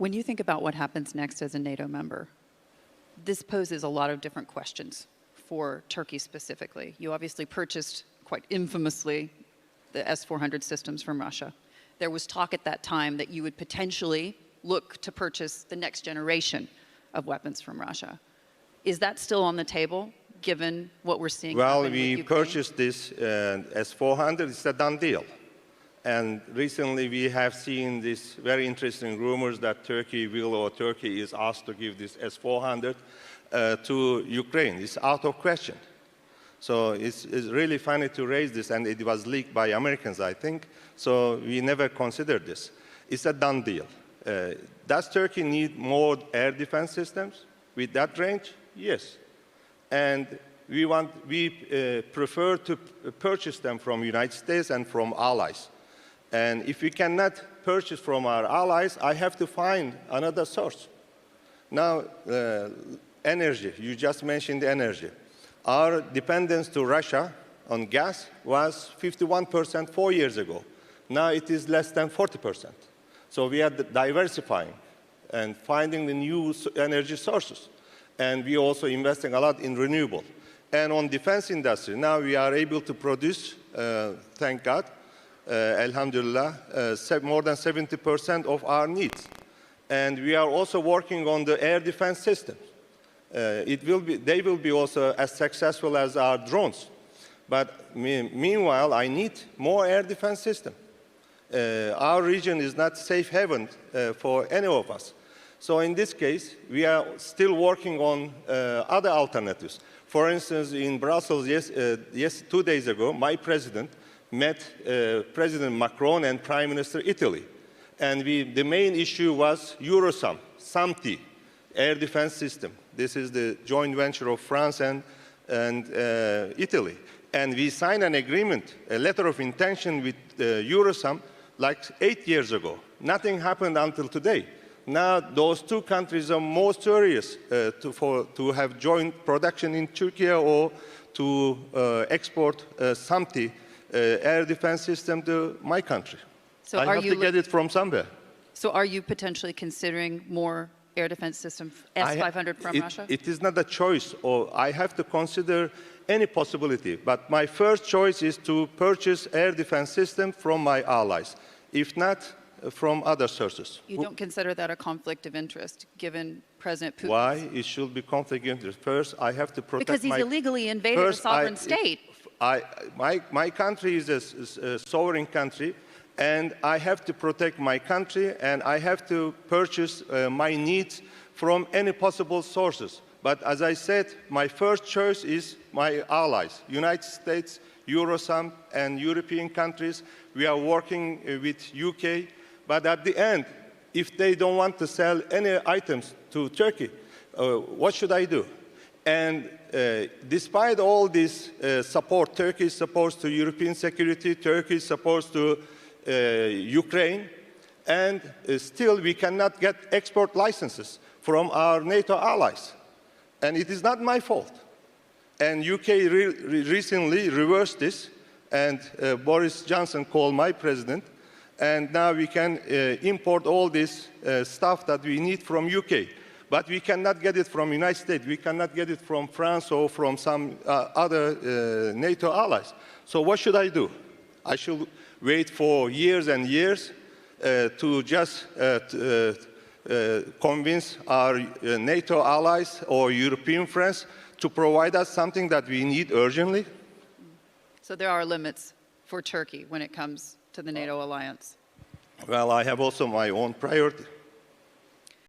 When you think about what happens next as a NATO member, this poses a lot of different questions for Turkey specifically. You obviously purchased, quite infamously, the S-400 systems from Russia. There was talk at that time that you would potentially look to purchase the next generation of weapons from Russia. Is that still on the table, given what we're seeing? Well, we purchased this S-400. It's a done deal. And recently we have seen this very interesting rumors that Turkey is asked to give this S-400 to Ukraine. It's out of question. So it's really funny to raise this, and it was leaked by Americans, I think. So we never considered this. It's a done deal. Does Turkey need more air defense systems with that range? Yes. And we prefer to purchase them from the United States and from allies. And if we cannot purchase from our allies, I have to find another source. Now, energy, you just mentioned energy. Our dependence to Russia on gas was 51% 4 years ago. Now it is less than 40%. So we are diversifying and finding the new energy sources. And we are also investing a lot in renewable. And on defense industry, now we are able to produce, thank God, Alhamdulillah, more than 70% of our needs. And we are also working on the air defense system. They will be also as successful as our drones. But meanwhile, I need more air defense system. Our region is not safe haven for any of us. So in this case, we are still working on other alternatives. For instance, in Brussels, 2 days ago, my president met President Macron and Prime Minister Italy. And the main issue was Eurosam, SAMTI, air defense system. This is the joint venture of France and Italy. And we signed an agreement, a letter of intention with Eurosam like 8 years ago. Nothing happened until today. Now those two countries are more serious to have joint production in Turkey or to export SAMTI air defense system to my country. So I have to get it from somewhere. So are you potentially considering more air defense system S-500 from Russia? It is not a choice, or I have to consider any possibility. But my first choice is to purchase air defense system from my allies, if not from other sources. You don't consider that a conflict of interest, given President Putin? Why it should be conflict of interest? First, I have to protect because he's illegally invaded a sovereign state. My country is a sovereign country, and I have to protect my country, and I have to purchase my needs from any possible sources. But as I said, my first choice is my allies, United States, Eurosam, and European countries. We are working with UK, but at the end, if they don't want to sell any items to Turkey, what should I do? And despite all this support, Turkey is supposed to European security, Turkey is supposed to Ukraine, and still we cannot get export licenses from our NATO allies. And it is not my fault. And UK recently reversed this, and Boris Johnson called my president, and now we can import all this stuff that we need from UK. But we cannot get it from United States. We cannot get it from France or from some other NATO allies. So what should I do? I should wait for years and years to just convince our NATO allies or European friends to provide us something that we need urgently? So there are limits for Turkey when it comes to the NATO alliance. Well, I have also my own priority.